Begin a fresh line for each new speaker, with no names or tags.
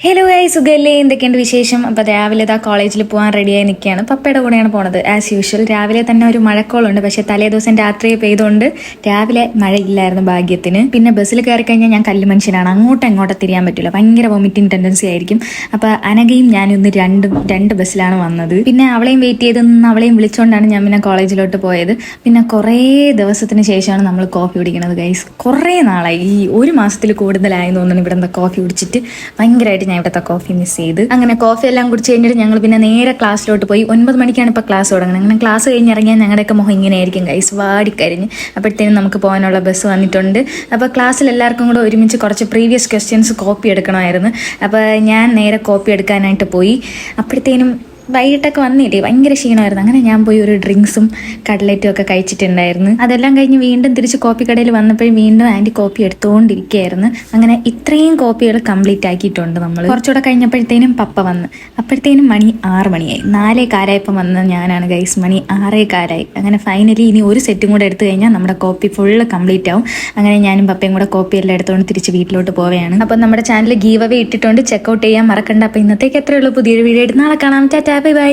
Hello സുഖല്ലേ, എന്തൊക്കെയുണ്ട് വിശേഷം? അപ്പോൾ രാവിലെ കോളേജിൽ പോകാൻ റെഡിയായി നിൽക്കുകയാണ്. പപ്പയുടെ കൂടെയാണ് പോണത്. ആസ് യൂഷ്വൽ രാവിലെ തന്നെ ഒരു മഴക്കോളുണ്ട്. പക്ഷേ തലേ ദിവസം രാത്രി പെയ്തുകൊണ്ട് രാവിലെ മഴയില്ലായിരുന്നു ഭാഗ്യത്തിന്. പിന്നെ ബസ്സിൽ കയറി കഴിഞ്ഞാൽ ഞാൻ കല്ല് മനുഷ്യനാണ്, അങ്ങോട്ടും ഇങ്ങോട്ടും തിരിയാൻ പറ്റില്ല, ഭയങ്കര വോമിറ്റിംഗ് ടെൻഡൻസി ആയിരിക്കും. അപ്പോൾ അനഘയും ഞാനും ഇന്ന് രണ്ട് ബസ്സിലാണ് വന്നത്. പിന്നെ അവളെയും വെയിറ്റ് ചെയ്ത് അവളെയും വിളിച്ചുകൊണ്ടാണ് ഞാൻ പിന്നെ കോളേജിലോട്ട് പോയത്. പിന്നെ കുറേ ദിവസത്തിന് ശേഷമാണ് നമ്മൾ കോഫി കുടിക്കുന്നത് ഗൈസ്. കുറേ നാളായി, ഈ ഒരു മാസത്തിൽ കൂടുതലായി തോന്നുന്നു ഇവിടെ എന്താ കോഫി കുടിച്ചിട്ട്. ഭയങ്കരമായിട്ട് ഞാൻ ഇവിടുത്തെ കോഫി മിസ് ചെയ്ത്. അങ്ങനെ കോഫി എല്ലാം കുടിച്ച് കഴിഞ്ഞിട്ട് ഞങ്ങൾ പിന്നെ നേരെ ക്ലാസ്സിലോട്ട് പോയി. 9 മണിക്കാണ് ഇപ്പോൾ ക്ലാസ് തുടങ്ങുന്നത്. അങ്ങനെ ക്ലാസ് കഴിഞ്ഞിറങ്ങിയാൽ ഞങ്ങളുടെയൊക്കെ മുഖം ഇങ്ങനെയായിരിക്കും ഗൈസ്, വാടിക്കരിഞ്ഞ്. അപ്പോഴത്തേനും നമുക്ക് പോകാനുള്ള ബസ് വന്നിട്ടുണ്ട്. അപ്പോൾ ക്ലാസ്സിൽ എല്ലാവർക്കും കൂടെ ഒരുമിച്ച് കുറച്ച് പ്രീവിയസ് ക്വസ്റ്റ്യൻസ് കോപ്പി എടുക്കണമായിരുന്നു. അപ്പോൾ ഞാൻ നേരെ കോപ്പി എടുക്കാനായിട്ട് പോയി. അപ്പോഴത്തേനും വൈകിട്ടൊക്കെ വന്നില്ലേ, ഭയങ്കര ക്ഷീണമായിരുന്നു. അങ്ങനെ ഞാൻ പോയി ഒരു ഡ്രിങ്ക്സും കട്ട്ലറ്റും ഒക്കെ കഴിച്ചിട്ടുണ്ടായിരുന്നു. അതെല്ലാം കഴിഞ്ഞ് വീണ്ടും തിരിച്ച് കോപ്പി കടയിൽ വന്നപ്പോഴും വീണ്ടും ആൻറ്റി കോപ്പി എടുത്തുകൊണ്ടിരിക്കുകയായിരുന്നു. അങ്ങനെ ഇത്രയും കോപ്പികൾ കംപ്ലീറ്റ് ആക്കിയിട്ടുണ്ട് നമ്മൾ. കുറച്ചുകൂടെ കഴിഞ്ഞപ്പോഴത്തേനും പപ്പ വന്ന്. അപ്പോഴത്തേനും മണി 6 മണിയായി. 4:15 വന്ന ഞാനാണ് ഗൈസ്, മണി 6:15. അങ്ങനെ ഫൈനലി ഇനി ഒരു സെറ്റും കൂടെ എടുത്തു കഴിഞ്ഞാൽ നമ്മുടെ കോപ്പി ഫുള്ള് കംപ്ലീറ്റ് ആവും. അങ്ങനെ ഞാനും പപ്പയും കൂടെ കോപ്പി എല്ലാം എടുത്തുകൊണ്ട് തിരിച്ച് വീട്ടിലോട്ട് പോവുകയാണ്. അപ്പം നമ്മുടെ ചാനൽ ഗീവ് അവേ ഇട്ടിട്ടുണ്ട്, ചെക്കൗട്ട് ചെയ്യാൻ മറക്കണ്ട. അപ്പോൾ ഇന്നത്തേക്ക് എത്രയുള്ളൂ. പുതിയൊരു വീഡിയോ ആയിട്ട് നാളെ കാണാം. Tata, bye bye.